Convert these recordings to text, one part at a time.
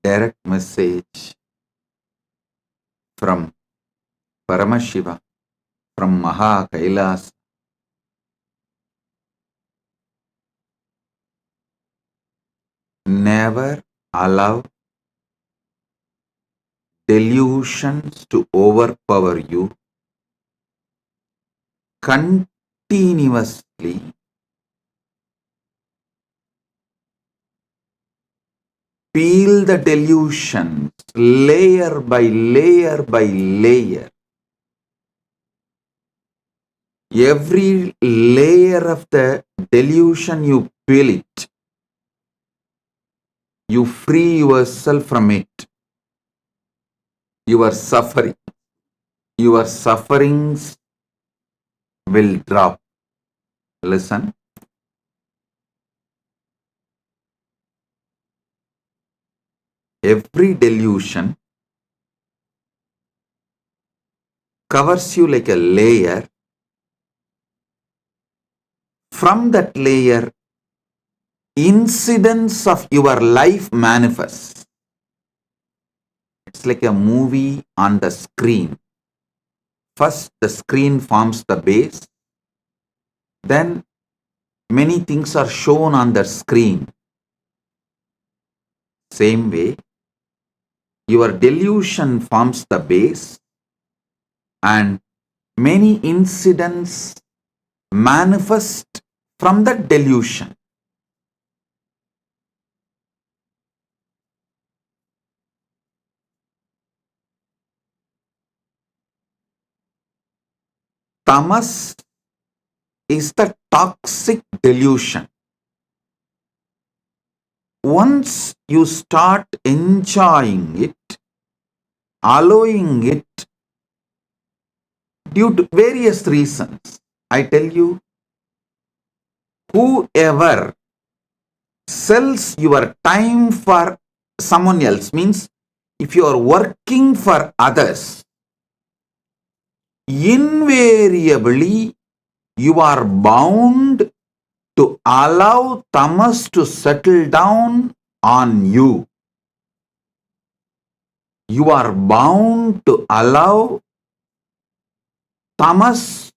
direct message from Paramashiva, from Maha Kailas. Never allow delusions to overpower you. Continuously peel the delusions layer by layer by layer. Every layer of the delusion you peel it, you free yourself from it. Your sufferings will drop. Listen. Every delusion covers you like a layer. From that layer, incidents of your life manifest. It's like a movie on the screen. First, the screen forms the base. Then, many things are shown on the screen. Same way, your delusion forms the base and many incidents manifest from the delusion. Tamas is the toxic delusion. Once you start enjoying it, allowing it due to various reasons, I tell you, whoever sells your time for someone else, means if you are working for others, invariably you are bound to allow tamas to settle down on you. You are bound to allow tamas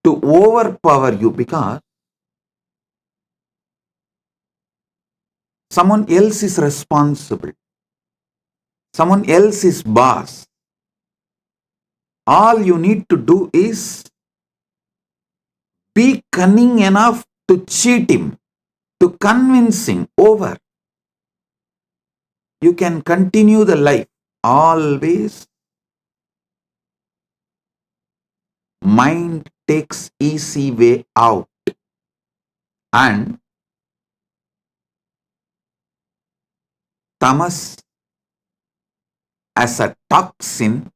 to overpower you because someone else is responsible. Someone else is boss. All you need to do is be cunning enough to cheat him, to convince him over. You can continue the life. Always mind takes easy way out and tamas as a toxin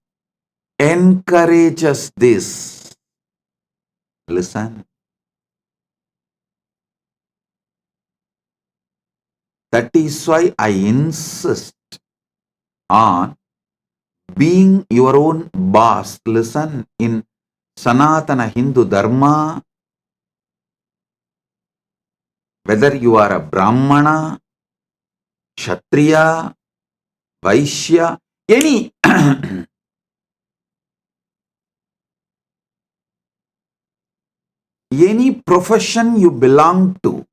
encourages this. Listen. That is why I insist on being your own boss. Listen, in Sanatana Hindu Dharma, whether you are a Brahmana, Kshatriya, Vaishya, any any profession you belong to,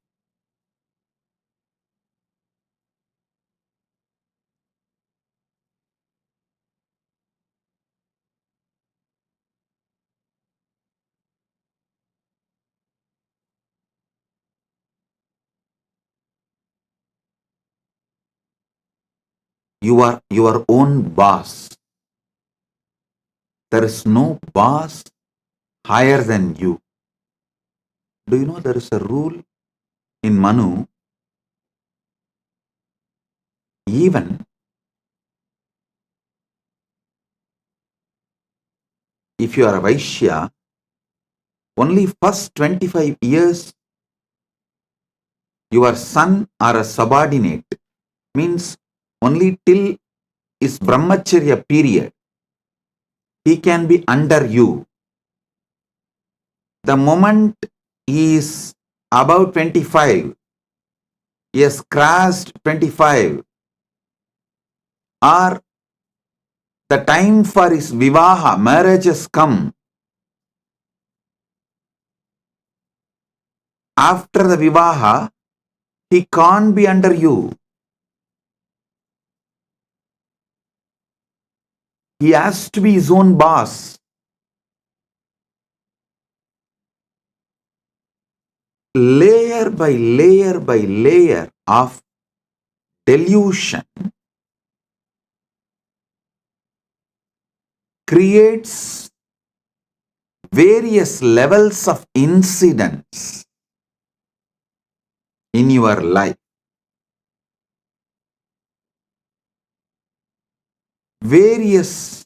you are your own boss. There is no boss higher than you. Do you know there is a rule in Manu? Even if you are a Vaishya, only first 25 years your son or a subordinate, means only till his brahmacharya period, he can be under you. The moment he is about 25, he has crossed 25, or the time for his vivaha, marriage has come. After the vivaha, he can't be under you. He has to be his own boss. Layer by layer by layer of delusion creates various levels of incidents in your life. Various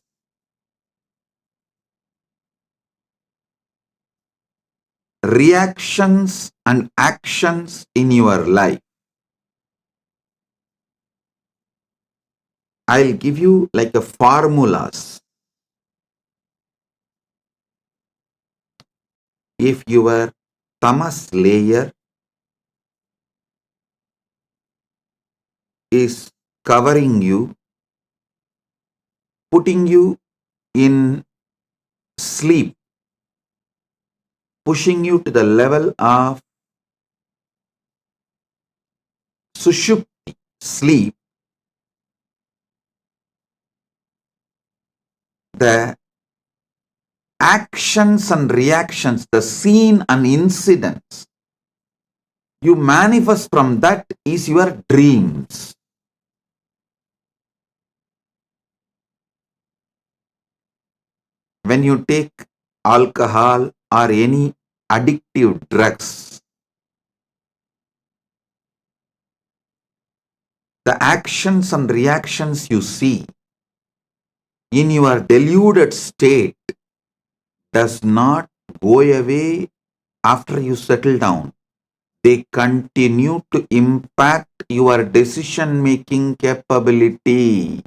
reactions and actions in your life. I'll give you like a formulas. If your tamas layer is covering you, putting you in sleep, pushing you to the level of sushupti, sleep, the actions and reactions, the scene and incidents you manifest from that is your dreams. When you take alcohol or any addictive drugs, the actions and reactions you see in your deluded state does not go away after you settle down. They continue to impact your decision making capability.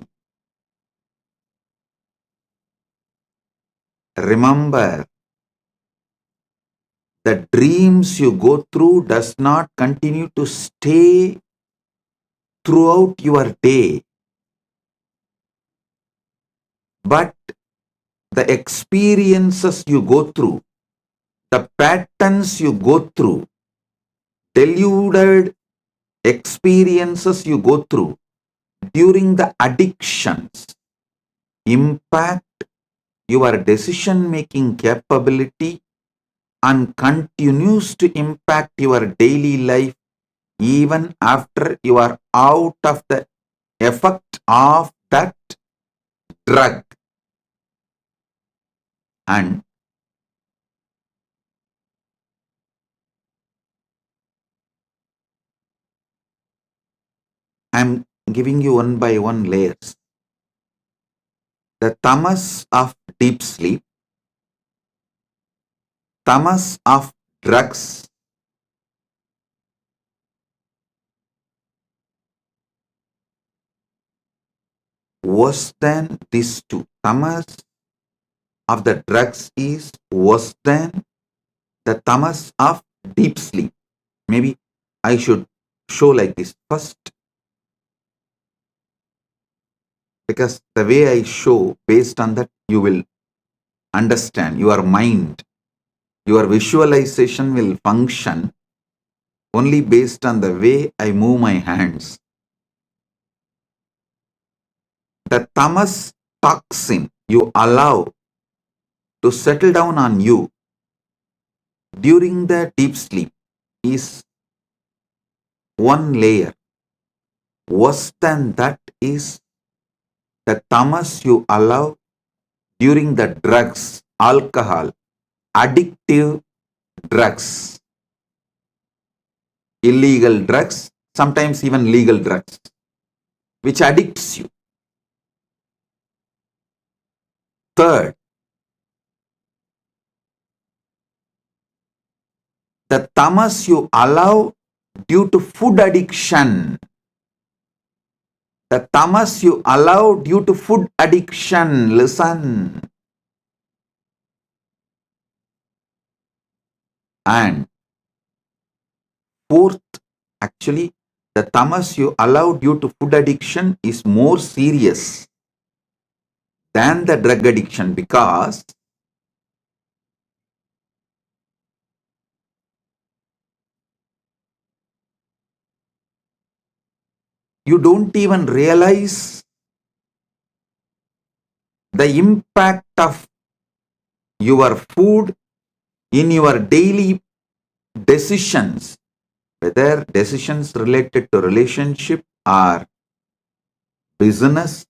Remember, the dreams you go through does not continue to stay throughout your day, but the experiences you go through, the patterns you go through, deluded experiences you go through during the addictions impact your decision making capability and continues to impact your daily life even after you are out of the effect of that drug. And I'm giving you one by one layers. The tamas of deep sleep, tamas of drugs, worse than these two. Tamas of the drugs is worse than the tamas of deep sleep. Maybe I should show like this first, because the way I show, based on that, you will understand. Your mind, your visualization will function only based on the way I move my hands. The tamas toxin you allow to settle down on you during the deep sleep is one layer. Worse than that is the tamas you allow during the drugs, alcohol, addictive drugs, illegal drugs, sometimes even legal drugs, which addicts you. Third, the tamas you allow due to food addiction. The tamas you allow due to food addiction. Listen. And fourth, actually, the tamas you allow due to food addiction is more serious than the drug addiction, because you don't even realize the impact of your food in your daily decisions, whether decisions related to relationship or business,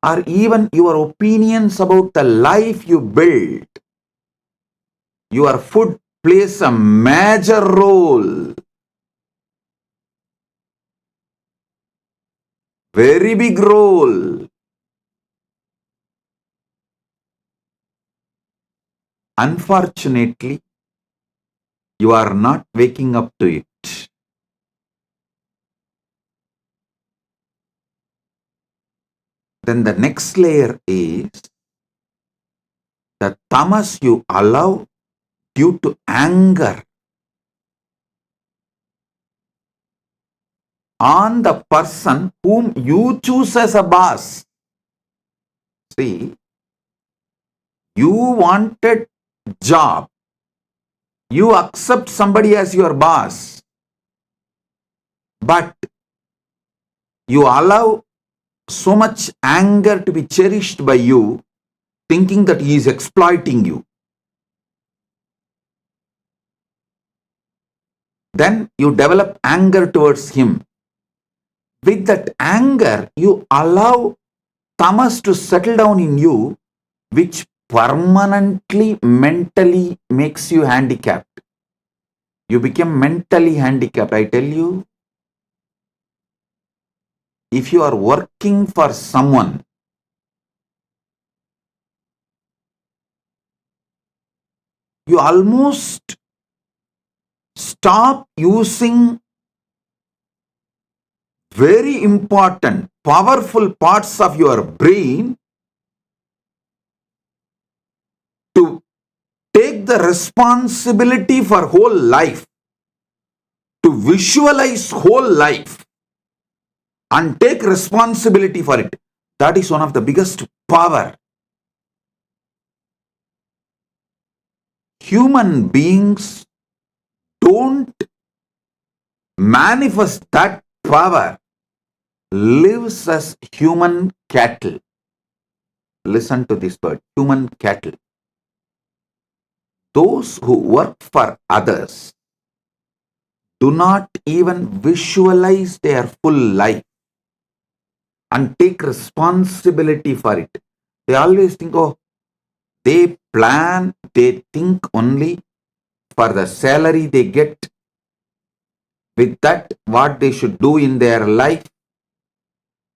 or even your opinions about the life you build. Your food plays a major role, very big role. Unfortunately, you are not waking up to it. Then the next layer is the tamas you allow due to anger on the person whom you choose as a boss. See, you wanted job, you accept somebody as your boss, but you allow so much anger to be cherished by you, thinking that he is exploiting you. Then you develop anger towards him. With that anger, you allow tamas to settle down in you, which permanently mentally makes you handicapped. You become mentally handicapped. I tell you, if you are working for someone, you almost stop using very important, powerful parts of your brain to take the responsibility for whole life, to visualize whole life and take responsibility for it. That is one of the biggest power. Human beings don't manifest that power, lives as human cattle. Listen to this word, human cattle. Those who work for others do not even visualize their full life and take responsibility for it. They always think, oh, they plan, they think only for the salary they get. With that, what they should do in their life,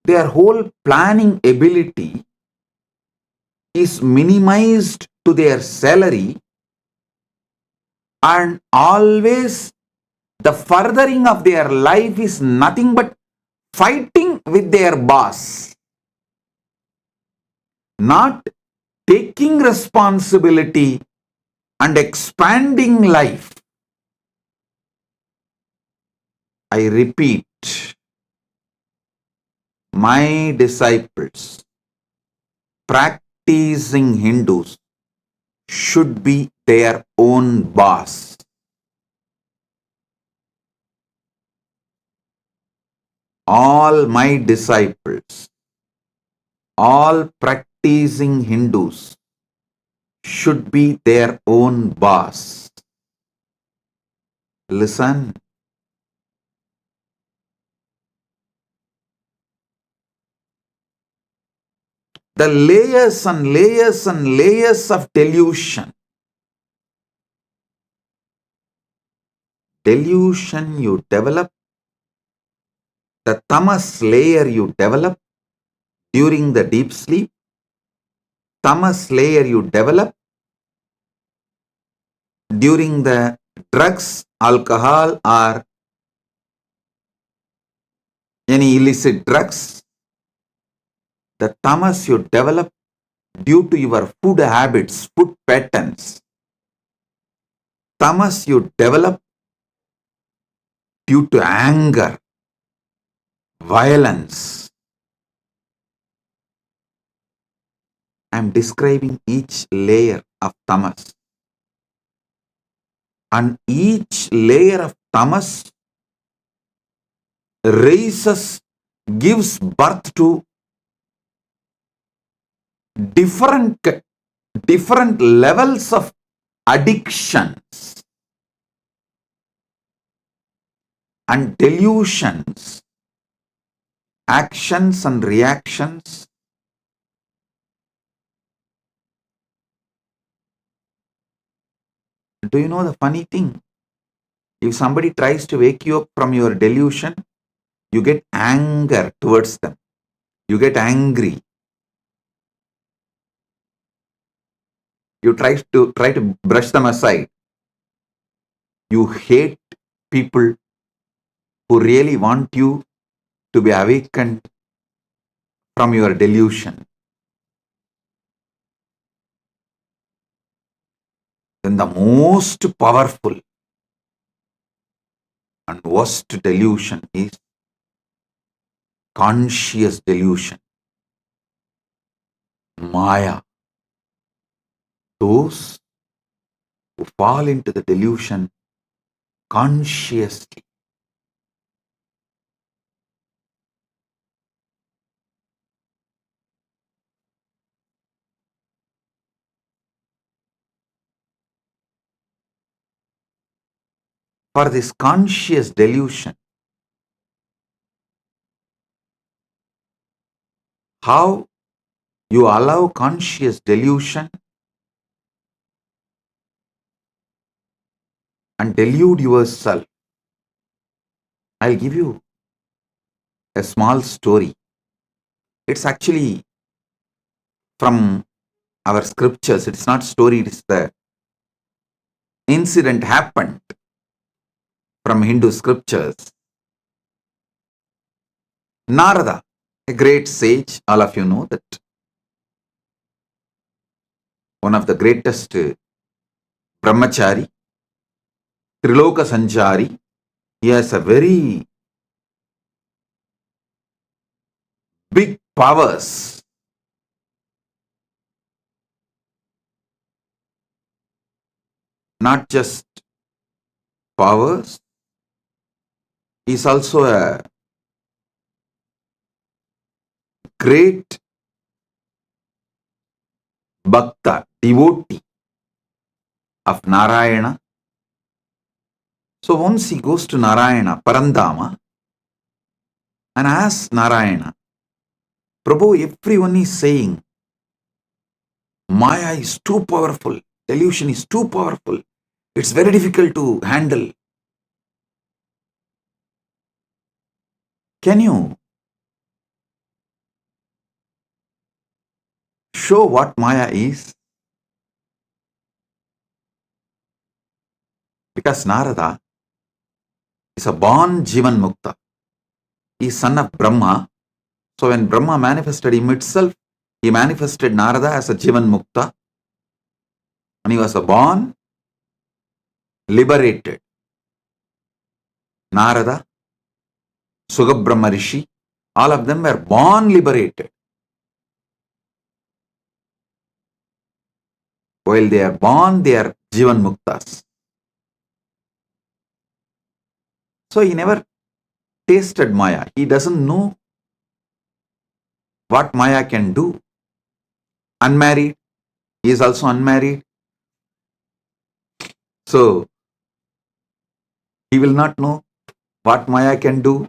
their whole planning ability is minimized to their salary, and always the furthering of their life is nothing but fighting with their boss, not taking responsibility and expanding life. I repeat, my disciples, practicing Hindus, should be their own boss. All my disciples, all practicing Hindus should be their own boss. Listen. The layers and layers and layers of delusion. Delusion you develop, the tamas layer you develop during the deep sleep, tamas layer you develop during the drugs, alcohol, or any illicit drugs, the tamas you develop due to your food habits, food patterns, tamas you develop due to anger, violence. I am describing each layer of tamas. And each layer of tamas raises, gives birth to different, different levels of addictions and delusions, actions and reactions. Do you know the funny thing? If somebody tries to wake you up from your delusion, you get anger towards them. You get angry. You try to brush them aside. You hate people who really want you to be awakened from your delusion. Then the most powerful and worst delusion is conscious delusion. Maya. Those who fall into the delusion consciously. For this conscious delusion, how you allow conscious delusion and delude yourself. I'll give you a small story. It's actually from our scriptures. It's not story, it's the incident happened from Hindu scriptures. Narada, a great sage, all of you know that one of the greatest brahmachari, Triloka Sanchari, he has a very big powers. Not just powers, he's also a great bhakta, devotee of Narayana. So once he goes to Narayana, Parandama, and asks Narayana, Prabhu, everyone is saying Maya is too powerful, delusion is too powerful, it's very difficult to handle. Can you show what Maya is? Because Narada is a born Jivan Mukta. He is son of Brahma. So when Brahma manifested him itself, he manifested Narada as a Jivan Mukta. And he was a born liberated. Narada, Sugabrahma Rishi, all of them were born liberated. While they are born, they are Jivan Muktas. So he never tasted Maya. He doesn't know what Maya can do. Unmarried, he is also unmarried. So he will not know what Maya can do.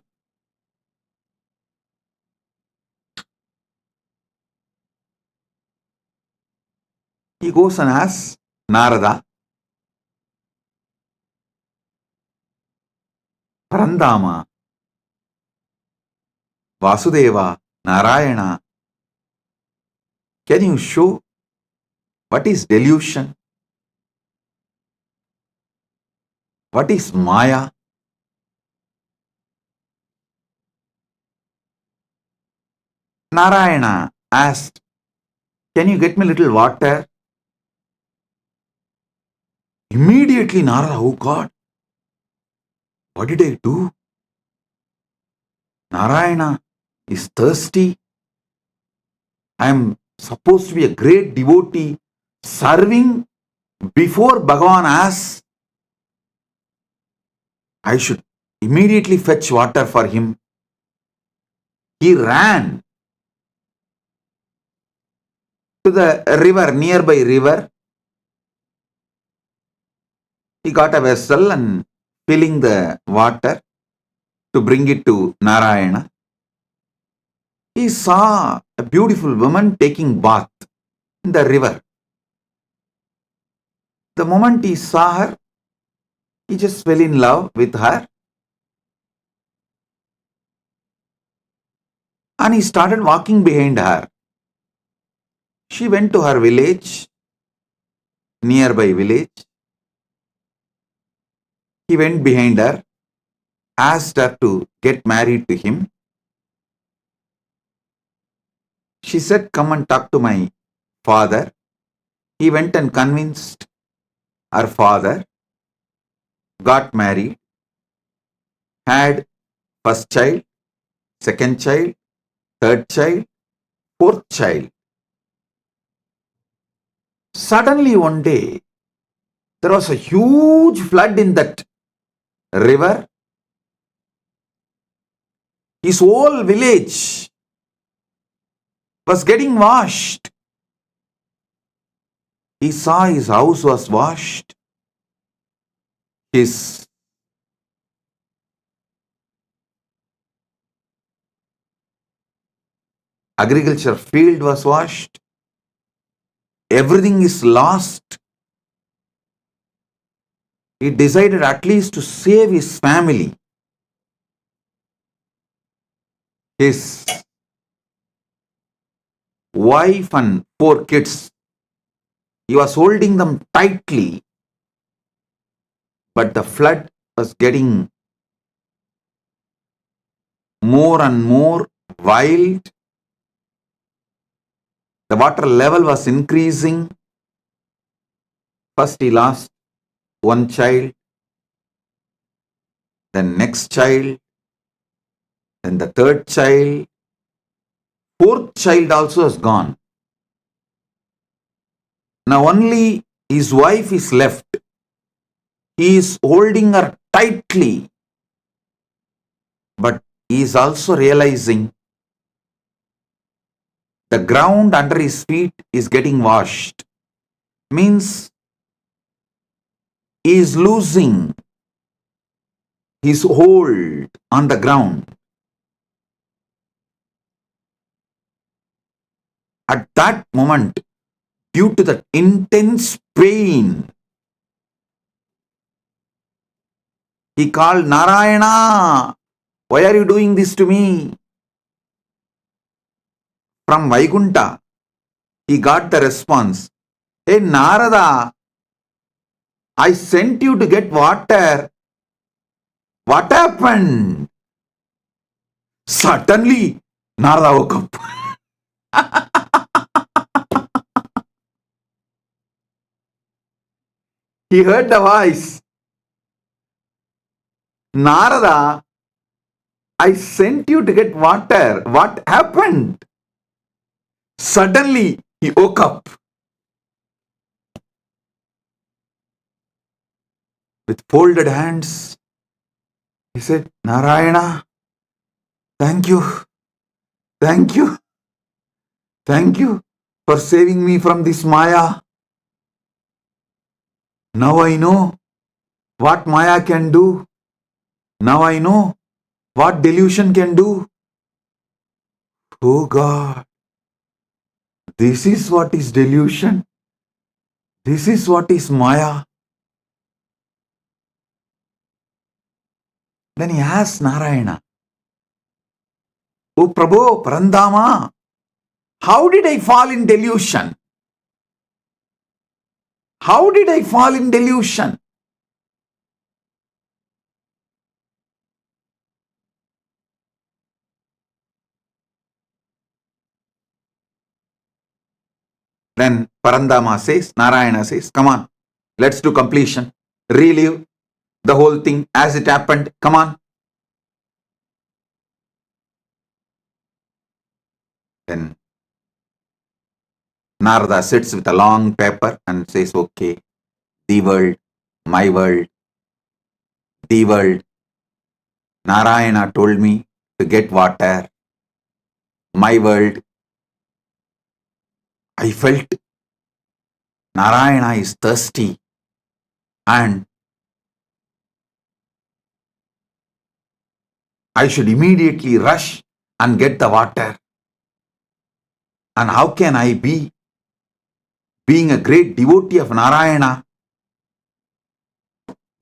He goes and asks Narada, Parandama, Vasudeva, Narayana, can you show what is delusion? What is Maya? Narayana asked, can you get me a little water? Immediately Narada, oh God, what did I do? Narayana is thirsty. I am supposed to be a great devotee serving before Bhagavan asks. I should immediately fetch water for him. He ran to the river, nearby river. He got a vessel and filling the water to bring it to Narayana. He saw a beautiful woman taking bath in the river. The moment he saw her, he just fell in love with her. And he started walking behind her. She went to her village, nearby village. He went behind her, asked her to get married to him. She said, "Come and talk to my father." He went and convinced her father, got married, had first child, second child, third child, fourth child. Suddenly one day, there was a huge flood in that river. His whole village was getting washed. He saw his house was washed. His agriculture field was washed. Everything is lost. He decided at least to save his family. His wife and 4 kids. He was holding them tightly, but the flood was getting more and more wild. The water level was increasing. First he lost one child, then next child, then the third child, fourth child also is gone. Now only his wife is left. He is holding her tightly, but he is also realizing the ground under his feet is getting washed. Means he is losing his hold on the ground. At that moment, due to the intense pain, he called, "Narayana, why are you doing this to me?" From Vaikunta, he got the response, "Hey Narada, I sent you to get water. What happened?" Suddenly, Narada woke up. He heard the voice. "Narada, I sent you to get water. What happened?" Suddenly, he woke up. With folded hands, he said, "Narayana, thank you, thank you, thank you for saving me from this Maya. Now I know what Maya can do. Now I know what delusion can do. Oh God, this is what is delusion. This is what is Maya." Then he asked Narayana, "Oh Prabhu, Parandama, how did I fall in delusion? How did I fall in delusion?" Then Parandama says, Narayana says, "Come on, let's do completion. Relive the whole thing as it happened. Come on." Then Narada sits with a long paper and says, okay, the world, my world, the world. Narayana told me to get water. My world. I felt Narayana is thirsty and I should immediately rush and get the water. And how can I be, being a great devotee of Narayana,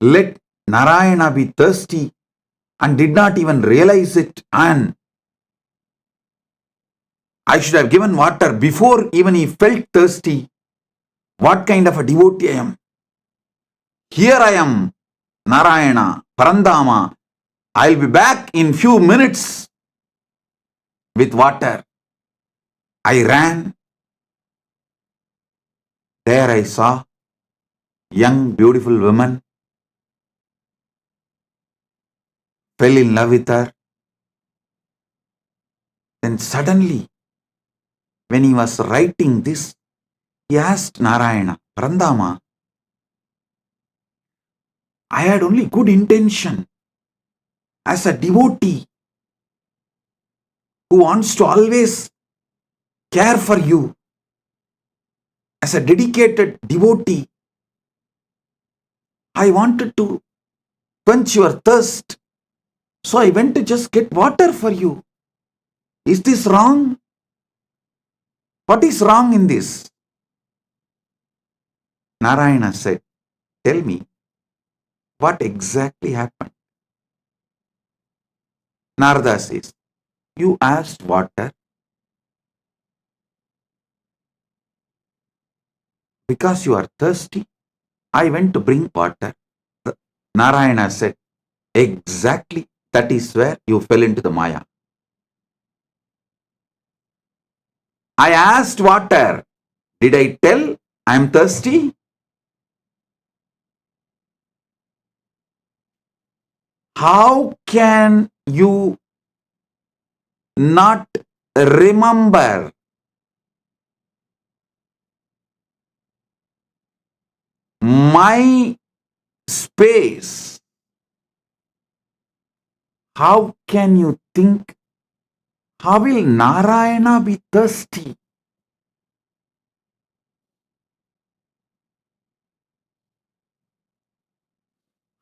let Narayana be thirsty and did not even realize it, and I should have given water before even he felt thirsty. What kind of a devotee I am? Here I am, Narayana, Parandama. I'll be back in few minutes with water. I ran. There I saw young, beautiful woman, fell in love with her. Then suddenly, when he was writing this, he asked Narayana, Parandama, I had only good intention as a devotee who wants to always care for you, as a dedicated devotee. I wanted to quench your thirst, so I went to just get water for you. Is this wrong? What is wrong in this? Narayana said, tell me, what exactly happened? Narada says, you asked water because you are thirsty. I went to bring water. Narayana said, exactly, that is where you fell into the Maya. I asked water. Did I tell I am thirsty? How can you not remember my space? How can you think, how will Narayana be thirsty?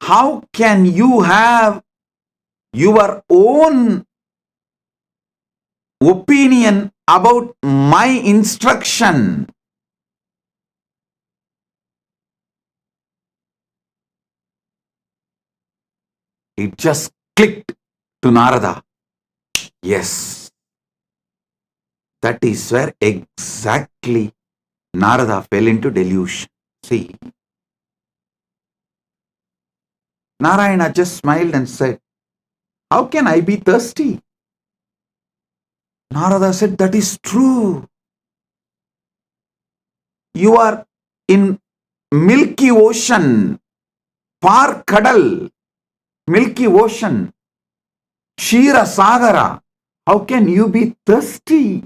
How can you have your own opinion about my instruction? It just clicked to Narada. Yes, that is where exactly Narada fell into delusion. See, Narayana just smiled and said, how can I be thirsty? Narada said, that is true. You are in Milky Ocean, Par Kadal, Milky Ocean, Shira Sagara. How can you be thirsty?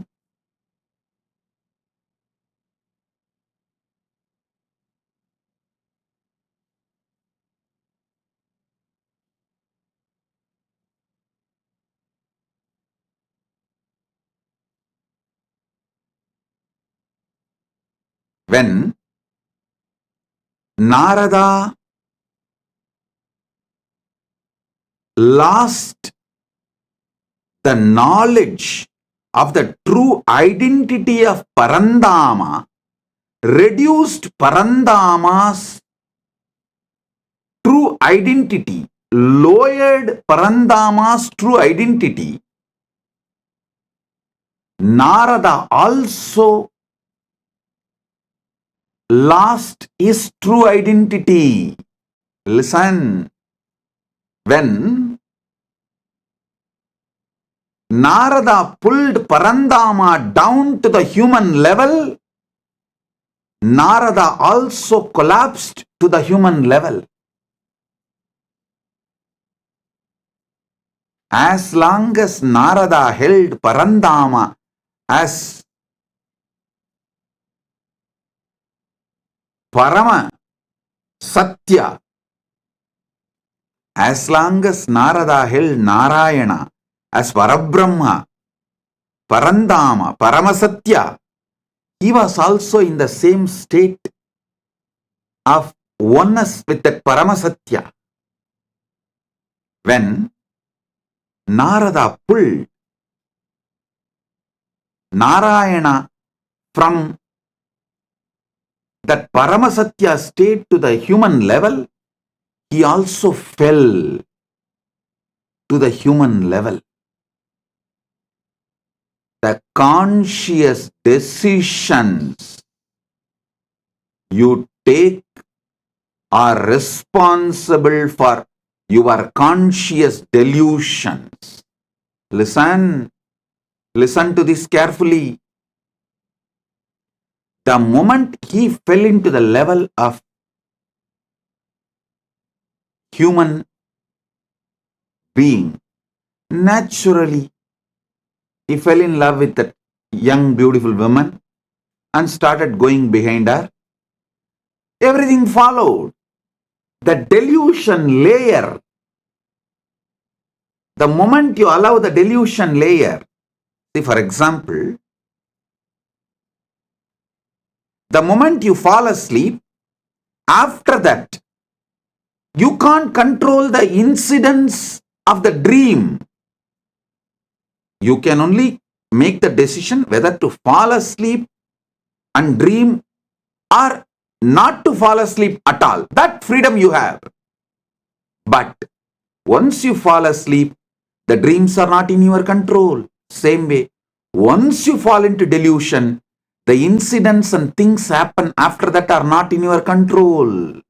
When Narada lost the knowledge of the true identity of Parandama, reduced Parandama's true identity, lowered Parandama's true identity, Narada also lost his true identity. Listen, when Narada pulled Parandama down to the human level, Narada also collapsed to the human level. As long as Narada held Parandama as Parama Satya. As long as Narada held Narayana as Parabrahma, Parandama, Paramasatya, he was also in the same state of oneness with that Paramasatya. When Narada pulled Narayana from that Paramasatya state to the human level, he also fell to the human level. The conscious decisions you take are responsible for your conscious delusions. Listen to this carefully. The moment he fell into the level of human being, naturally he fell in love with that young beautiful woman and started going behind her. Everything followed. The delusion layer, the moment you allow the delusion layer, see, for example, the moment you fall asleep, after that, you can't control the incidents of the dream. You can only make the decision whether to fall asleep and dream or not to fall asleep at all. That freedom you have. But once you fall asleep, the dreams are not in your control. Same way, once you fall into delusion, the incidents and things happen after that are not in your control.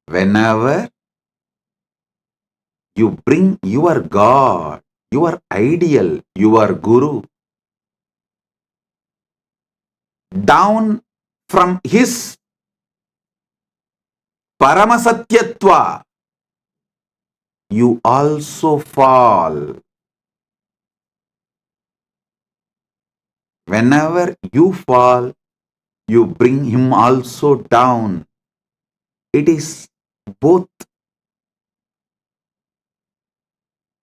Whenever you bring your God, your ideal, your Guru down from his Paramasatyatva, you also fall. Whenever you fall, you bring him also down. It is both.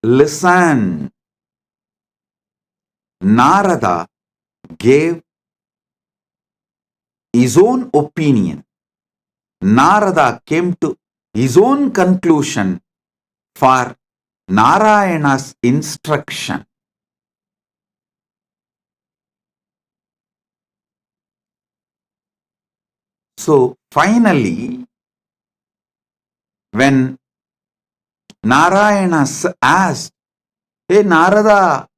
Listen, Narada gave his own opinion. Narada came to his own conclusion for Narayana's instruction. So finally, when Narayana asked, "Hey Narada,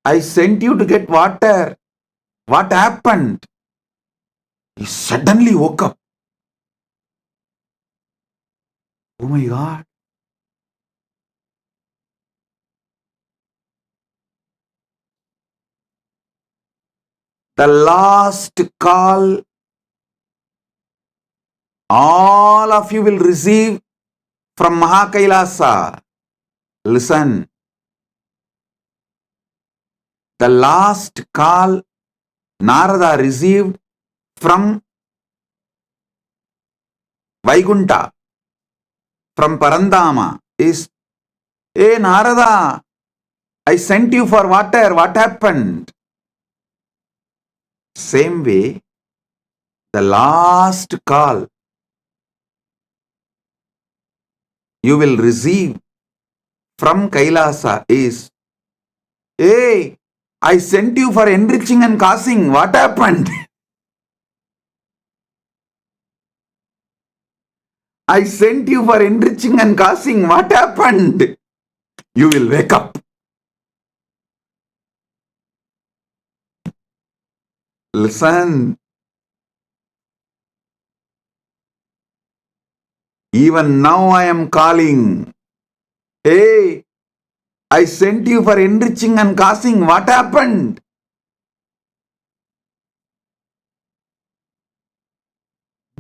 I sent you to get water. What happened?" He suddenly woke up. Oh my God. The last call all of you will receive from Mahakailasa. Listen. The last call Narada received from Vaikunta, from Parandama is, "Hey Narada, I sent you for water. What happened?" Same way, the last call you will receive from Kailasa is, "Hey, I sent you for enriching and causing. What happened?" "I sent you for enriching and causing. What happened?" You will wake up. Listen. Even now I am calling. "Hey, I sent you for enriching and causing. What happened?"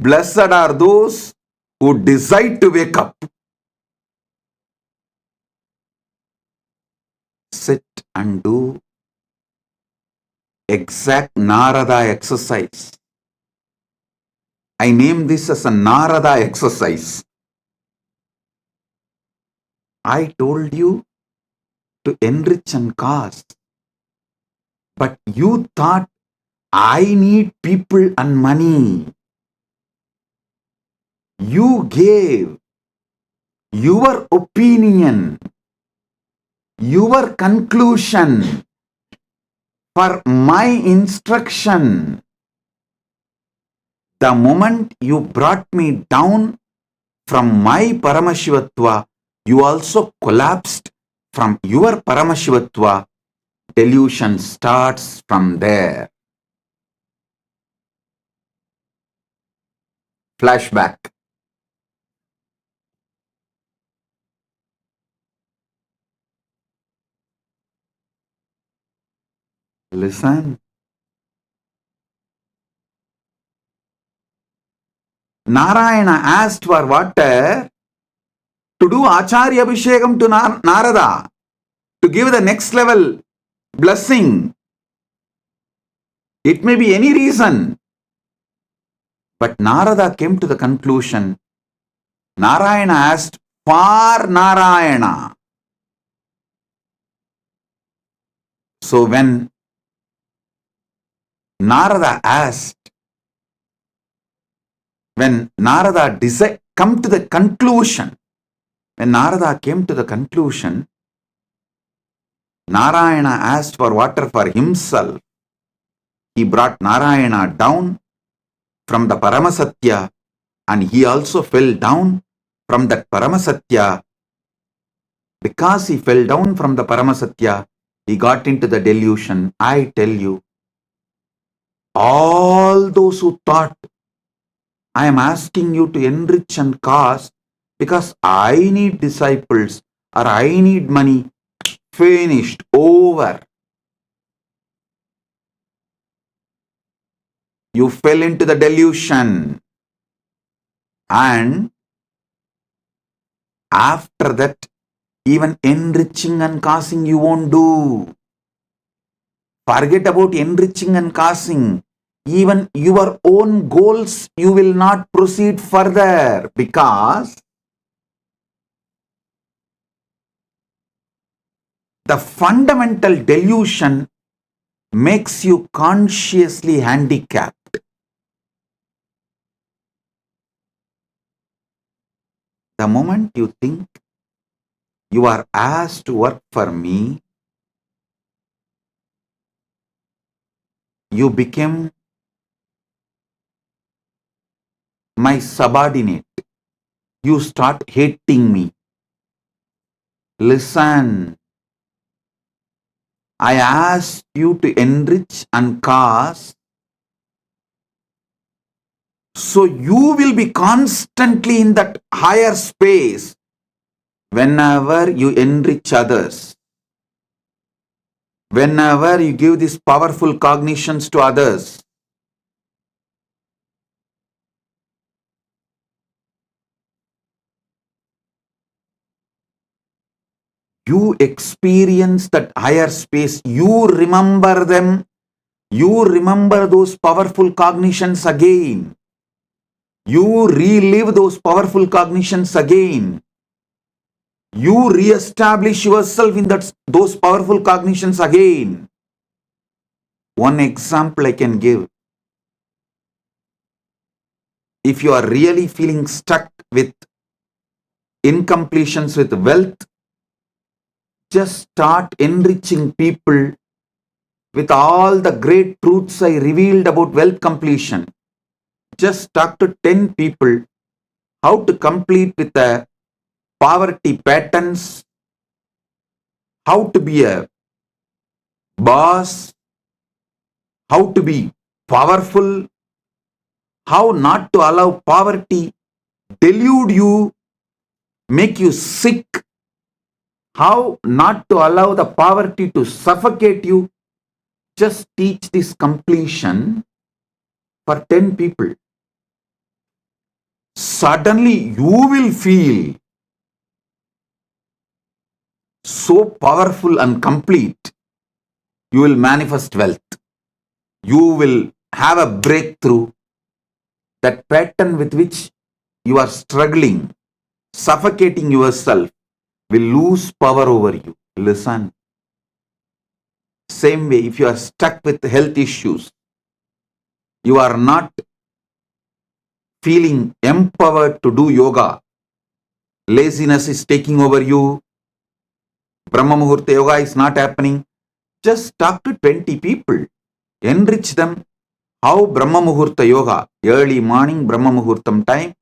Blessed are those who decide to wake up. and do exact Narada exercise. I name this as a Narada exercise. I told you to enrich and cast, but you thought I need people and money. You gave your opinion, your conclusion for my instruction. The moment you brought me down from my Paramashivatva, you also collapsed from your Paramashivatva. Delusion starts from there. Flashback. Listen. Narayana asked for water to do Acharya Abhishekam to Narada, to give the next level blessing. It may be any reason. But Narada came to the conclusion, Narayana asked for Narayana. So when Narada asked, when Narada come to the conclusion, when Narada came to the conclusion, Narayana asked for water for himself. He brought Narayana down from the Paramasatya, and he also fell down from that Paramasatya. Because he fell down from the Paramasatya, he got into the delusion. I tell you, all those who thought, I am asking you to enrich and cast because I need disciples or I need money, finished, over. You fell into the delusion, and after that, even enriching and casting you won't do. Forget about enriching and casting. Even your own goals, you will not proceed further because the fundamental delusion makes you consciously handicapped. The moment you think you are asked to work for me, you become my subordinate. You start hating me. Listen, I asked you to enrich and cast, so you will be constantly in that higher space whenever you enrich others, whenever you give these powerful cognitions to others. You experience that higher space, you remember them, you remember those powerful cognitions again. You relive those powerful cognitions again. You re-establish yourself in those powerful cognitions again. One example I can give. If you are really feeling stuck with incompletions with wealth, just start enriching people with all the great truths I revealed about wealth completion. Just talk to 10 people how to complete with the poverty patterns, how to be a boss, how to be powerful, how not to allow poverty delude you, make you sick, how not to allow the poverty to suffocate you. Just teach this completion for 10 people. Suddenly you will feel so powerful and complete. You will manifest wealth. You will have a breakthrough. That pattern with which you are struggling, suffocating yourself, will lose power over you. Listen. Same way, if you are stuck with health issues, you are not feeling empowered to do yoga, laziness is taking over you, Brahma Muhurta yoga is not happening, just talk to 20 people, enrich them. How Brahma Muhurta yoga, early morning Brahma Muhurtam time,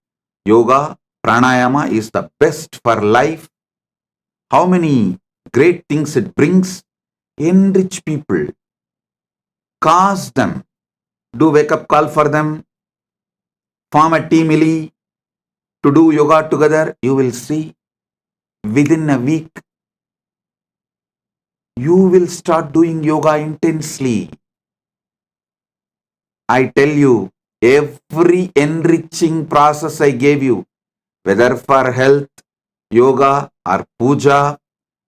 yoga, pranayama is the best for life. How many great things it brings. Enrich people, cause them, do wake up call for them, form a team to do yoga together. You will see within a week you will start doing yoga intensely. I tell you, every enriching process I gave you, whether for health, yoga, or puja,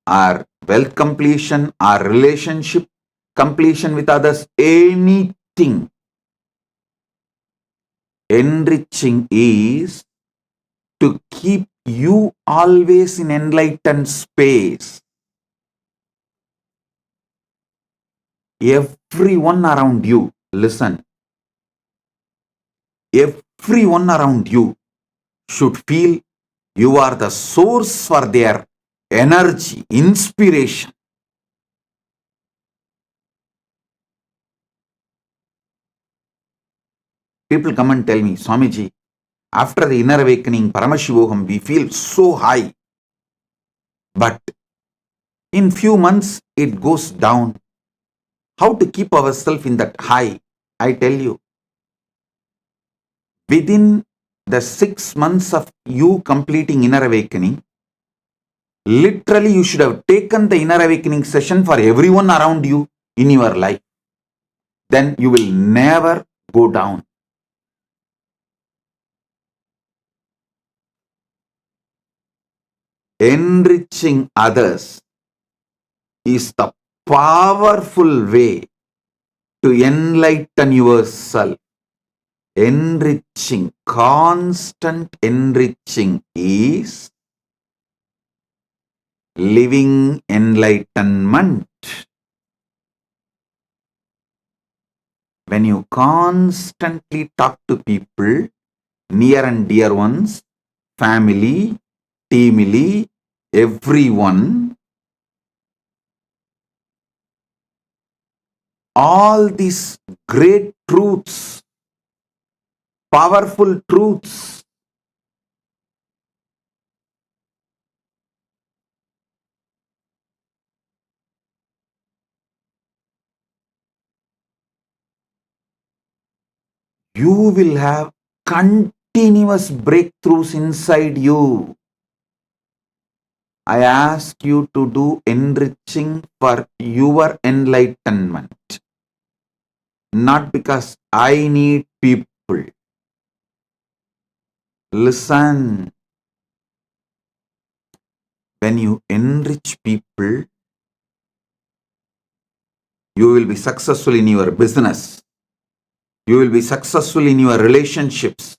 or wealth completion, or relationship completion with others, anything, enriching is to keep you always in enlightened space. Everyone around you, listen, everyone around you should feel you are the source for their energy, inspiration. People come and tell me, Swamiji, after the inner awakening, Paramashivoham, we feel so high. But in few months, it goes down. How to keep ourselves in that high? I tell you, within the 6 months of you completing inner awakening, literally you should have taken the inner awakening session for everyone around you in your life. Then you will never go down. Enriching others is the powerful way to enlighten yourself. Enriching, constant enriching is living enlightenment. When you constantly talk to people, near and dear ones, family, teamily, everyone, all these great truths, powerful truths, you will have continuous breakthroughs inside you. I ask you to do enriching for your enlightenment, not because I need people. Listen, when you enrich people, you will be successful in your business. You will be successful in your relationships.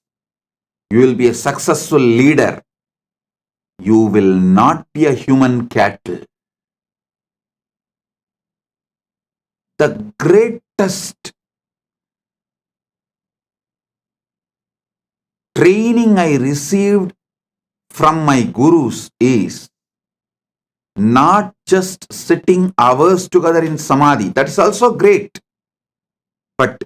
You will be a successful leader. You will not be a human cattle. The greatest training I received from my gurus is not just sitting hours together in samadhi. That is also great. But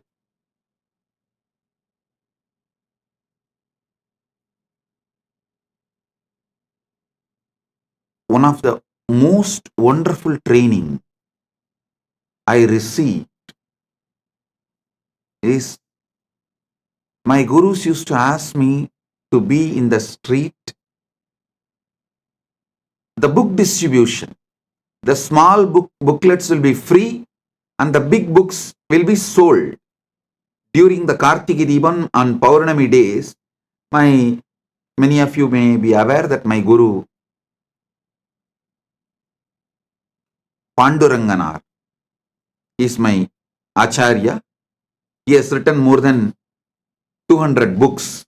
one of the most wonderful training I received is my gurus used to ask me to be in the street. The book distribution, the small booklets will be free and the big books will be sold. During the Kartiki Deepam on Paurnami days, many of you may be aware that my guru Panduranganar, is my Acharya. He has written more than 200 books.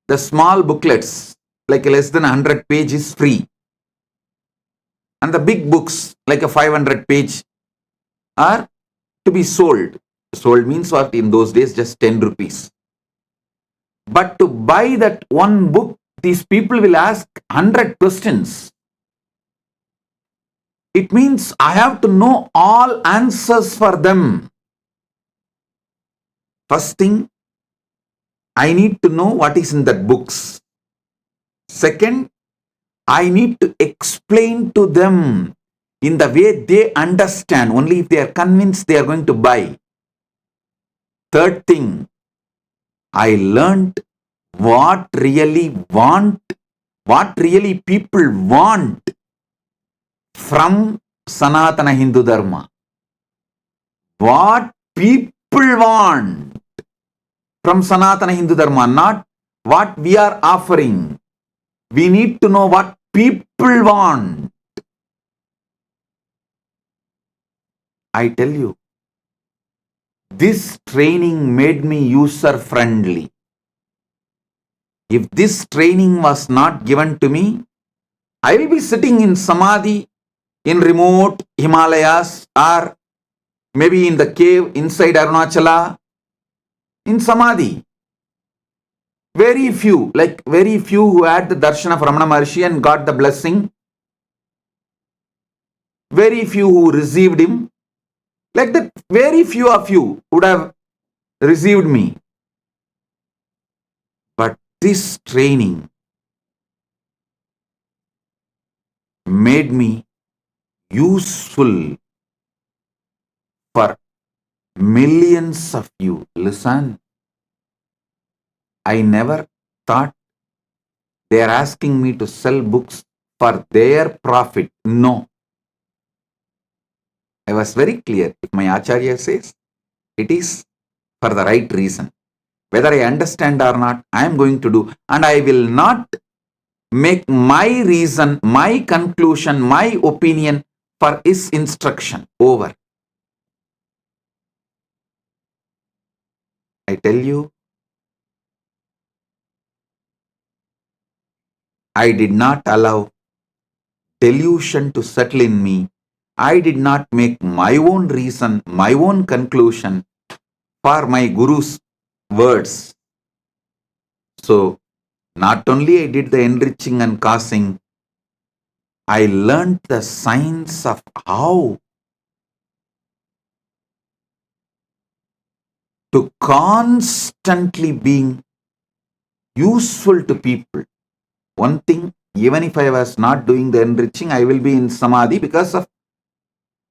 The small booklets, like less than 100 pages, free. And the big books, like a 500 page, are to be sold. Sold means what? In those days, just 10 rupees. But to buy that one book, these people will ask 100 questions. It means I have to know all answers for them. First thing, I need to know what is in that books. Second, I need to explain to them in the way they understand. Only if they are convinced, they are going to buy. Third thing, I learned what really people want from Sanatana Hindu Dharma. What people want from Sanatana Hindu Dharma, not what we are offering. We need to know what people want. I tell you, this training made me user friendly. If this training was not given to me, I will be sitting in Samadhi in remote Himalayas or maybe in the cave inside Arunachala in Samadhi. Very few who had the darshan of Ramana Maharshi and got the blessing. Very few who received him. Like that, very few of you would have received me. But this training made me useful for millions of you. Listen, I never thought they are asking me to sell books for their profit. No. I was very clear. If my Acharya says, it is for the right reason. Whether I understand or not, I am going to do. And I will not make my reason, my conclusion, my opinion for his instruction. Over. I tell you, I did not allow delusion to settle in me. I did not make my own reason, my own conclusion for my Guru's words. So, not only I did the enriching and causing, I learned the science of how to constantly being useful to people. One thing, even if I was not doing the enriching, I will be in Samadhi because of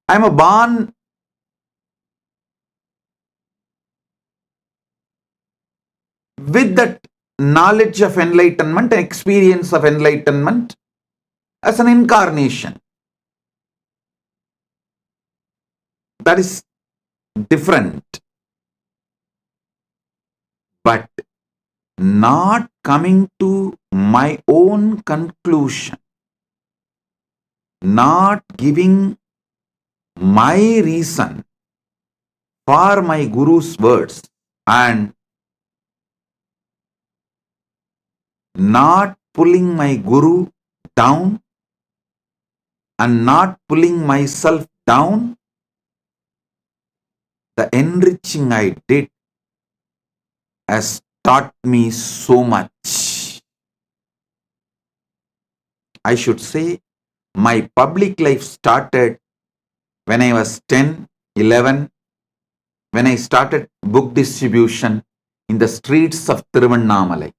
I am a born with that knowledge of enlightenment and experience of enlightenment as an incarnation. That is different. But not coming to my own conclusion, not giving my reason for my Guru's words, and not pulling my Guru down and not pulling myself down, the enriching I did has taught me so much. I should say my public life started when I was 10, 11, when I started book distribution in the streets of Tiruvannamalai.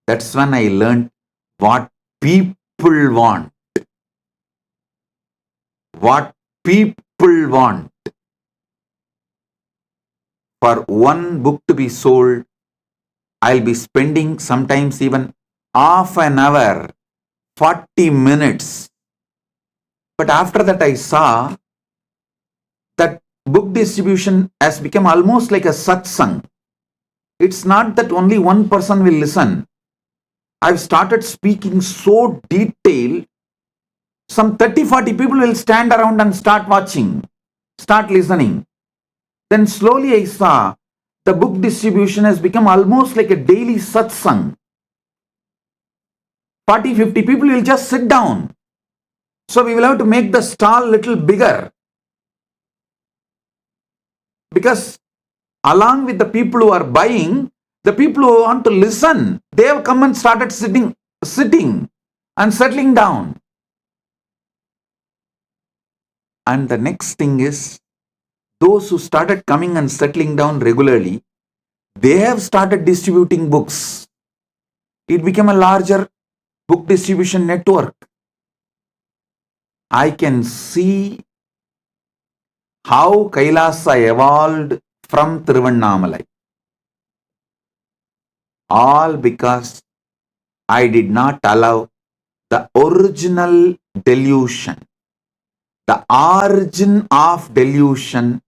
That's when I learned what people want. What people want. For one book to be sold, I'll be spending sometimes even half an hour, 40 minutes. But after that I saw that book distribution has become almost like a satsang. It's not that only one person will listen. I've started speaking so detailed, some 30-40 people will stand around and start watching, start listening. Then slowly I saw the book distribution has become almost like a daily satsang. 40, 50 people will just sit down. So we will have to make the stall little bigger. Because along with the people who are buying, the people who want to listen, they have come and started sitting and settling down. And the next thing is, those who started coming and settling down regularly, they have started distributing books. It became a larger book distribution network. I can see how Kailasa evolved from Tiruvannamalai. All because I did not allow the original delusion, the origin of delusion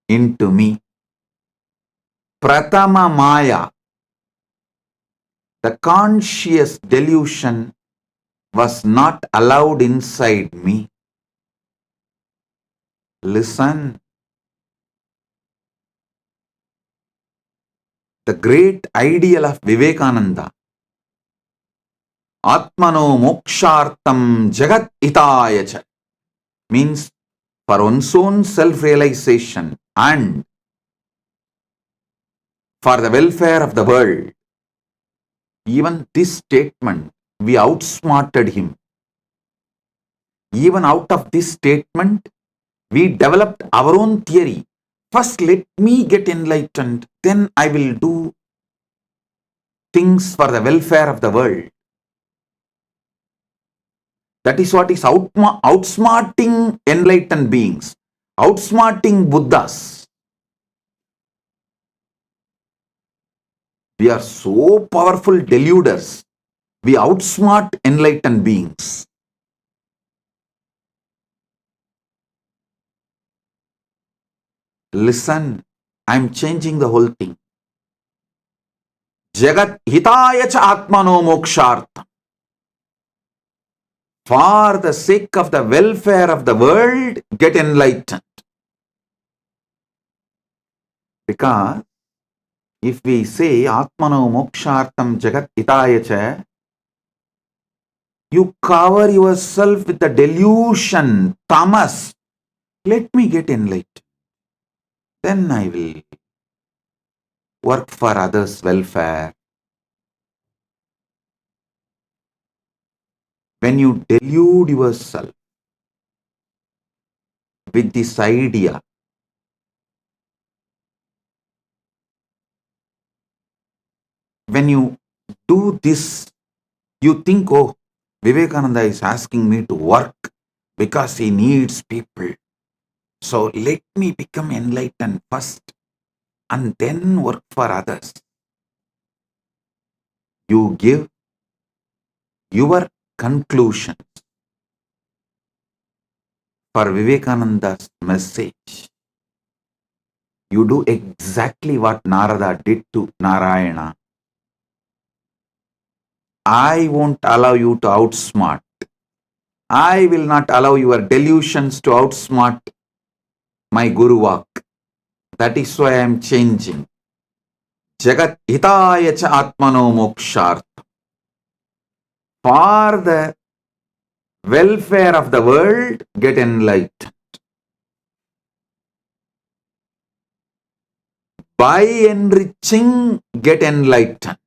into me. Pratama Maya, the conscious delusion, was not allowed inside me. Listen. The great ideal of Vivekananda, Atmano Mokshartam Jagat Itayacha, means for one's own self-realization and for the welfare of the world. Even this statement, we outsmarted him. Even out of this statement, we developed our own theory. First, let me get enlightened, then I will do things for the welfare of the world. That is what is outsmarting enlightened beings, outsmarting Buddhas. We are so powerful deluders. We outsmart enlightened beings. Listen, I am changing the whole thing. Jagat hitaya cha atmano mokshartha. For the sake of the welfare of the world, get enlightened. Because if we say atmano mokshartam jagat hitaya cha, you cover yourself with the delusion, tamas. Let me get enlightened. Then I will work for others' welfare. When you delude yourself with this idea, when you do this, you think, oh, Vivekananda is asking me to work because he needs people. So let me become enlightened first and then work for others. You give your conclusions for Vivekananda's message. You do exactly what Narada did to Narayana. I won't allow you to outsmart. I will not allow your delusions to outsmart my Guru Vak. That is why I am changing. Jagat hitaya cha atmano mokshartha. For the welfare of the world, get enlightened. By enriching, get enlightened.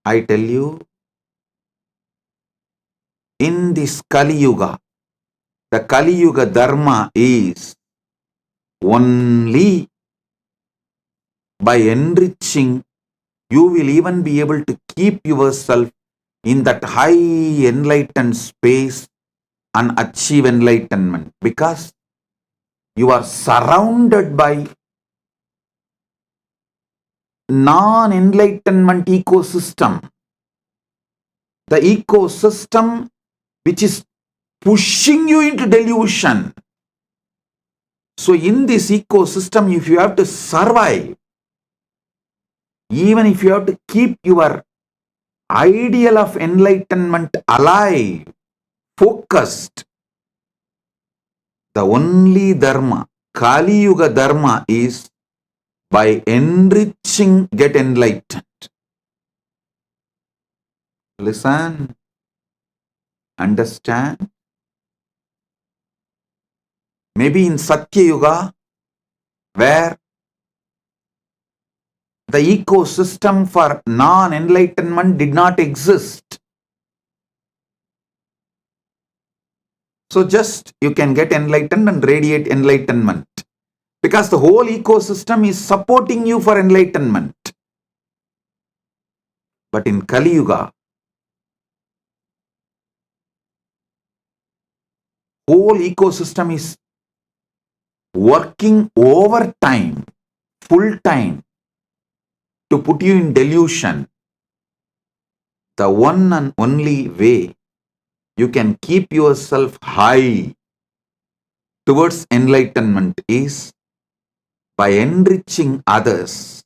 I tell you, in this Kali Yuga, the Kali Yuga Dharma is only by enriching, you will even be able to keep yourself in that high enlightened space and achieve enlightenment, because you are surrounded by non-enlightenment ecosystem. The ecosystem which is pushing you into delusion. So in this ecosystem, if you have to survive, even if you have to keep your ideal of enlightenment alive, focused, The only dharma, Kali Yuga dharma, is by enriching, get enlightened. Listen, understand. Maybe in Satya Yuga, where the ecosystem for non-enlightenment did not exist. So just you can get enlightened and radiate enlightenment. Because the whole ecosystem is supporting you for enlightenment. But in Kali Yuga, whole ecosystem is working overtime, full time, to put you in delusion. The one and only way you can keep yourself high towards enlightenment is by enriching others.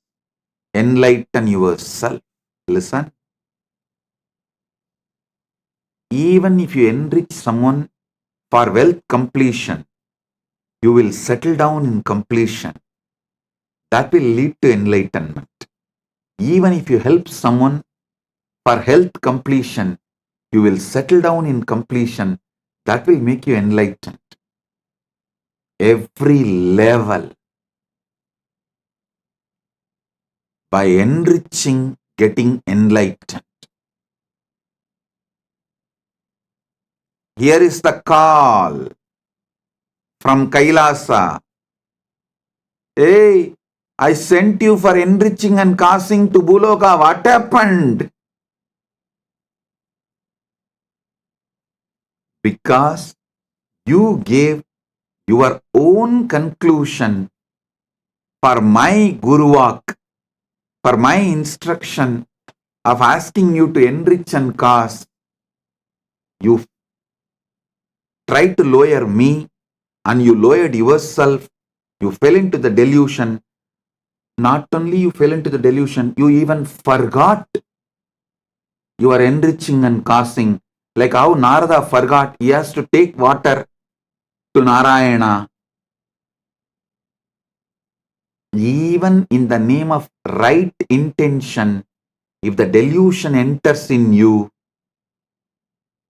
Enlighten yourself. Listen. Even if you enrich someone for wealth completion, you will settle down in completion. That will lead to enlightenment. Even if you help someone for health completion, you will settle down in completion. That will make you enlightened. Every level. By enriching, getting enlightened. Here is the call from Kailasa. Hey, I sent you for enriching and causing to Buloka. What happened? Because you gave your own conclusion for my Guruvak, for my instruction of asking you to enrich and cause. You tried to lower me and you lowered yourself. You fell into the delusion. Not only you fell into the delusion, you even forgot you are enriching and causing. Like how Narada forgot he has to take water to Narayana. Even in the name of right intention, if the delusion enters in you,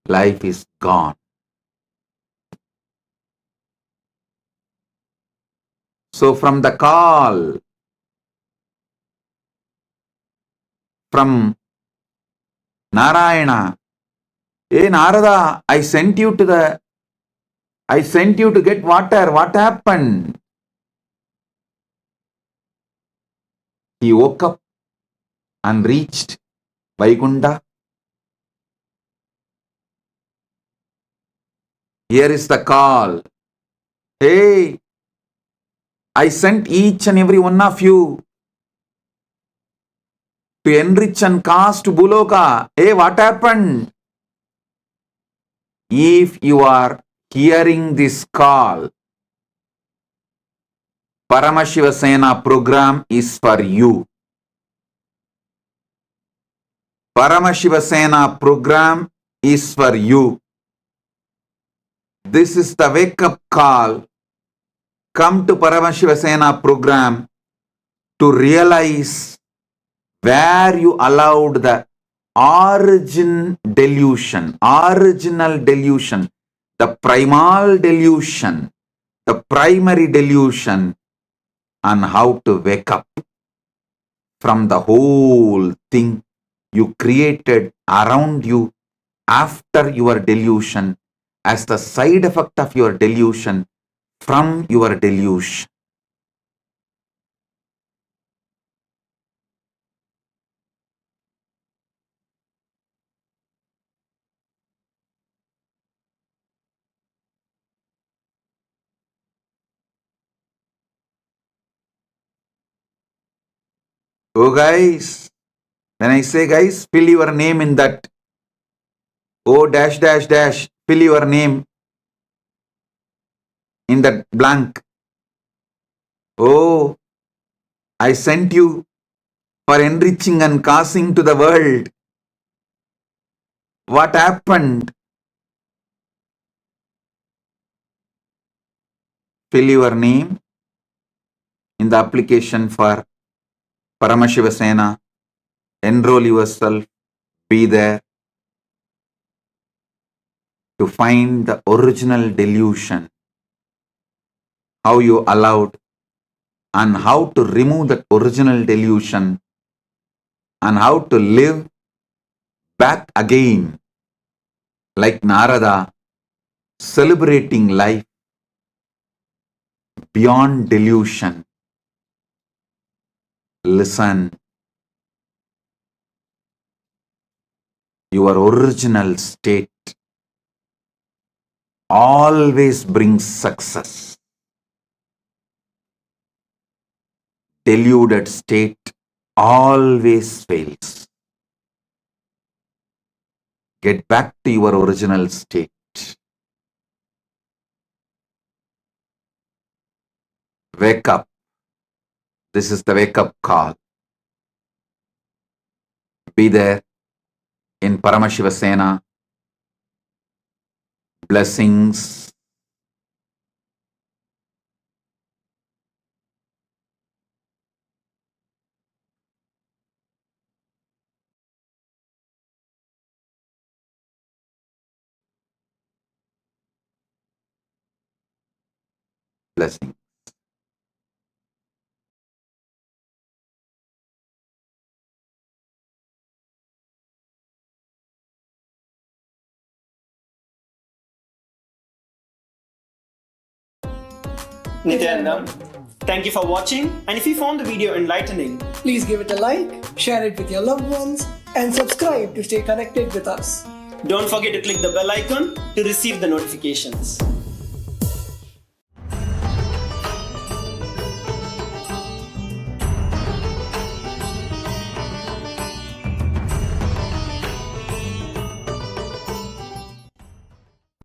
life is gone. So from the call from Narayana, hey Narada, I sent you to get water. What happened? He woke up and reached Vaikunta. Here is the call. Hey, I sent each and every one of you to enrich and cast Buloka. Hey, what happened? If you are hearing this call, Paramashiva Sena program is for you. Paramashiva Sena program is for you. This is the wake-up call. Come to Paramashiva Sena program to realize where you allowed the original delusion, the primal delusion, the primary delusion, and how to wake up from the whole thing you created around you after your delusion as the side effect of your delusion from your delusion. Oh guys, when I say guys, fill your name in that. Oh dash dash dash, fill your name in that blank. Oh, I sent you for enriching and causing to the world. What happened? fill your name in the application for Paramashiva Sena. Enroll yourself, be there to find the original delusion, how you allowed, and how to remove that original delusion, and how to live back again like Narada, celebrating life beyond delusion. Listen, your original state always brings success. Deluded state always fails. Get back to your original state. Wake up. This is the wake up call. Be there in Paramashiva Sena. Blessings. Blessings. Nityanandam, thank you for watching, and if you found the video enlightening, please give it a like, share it with your loved ones, and subscribe to stay connected with us. don't forget to click the bell icon to receive the notifications.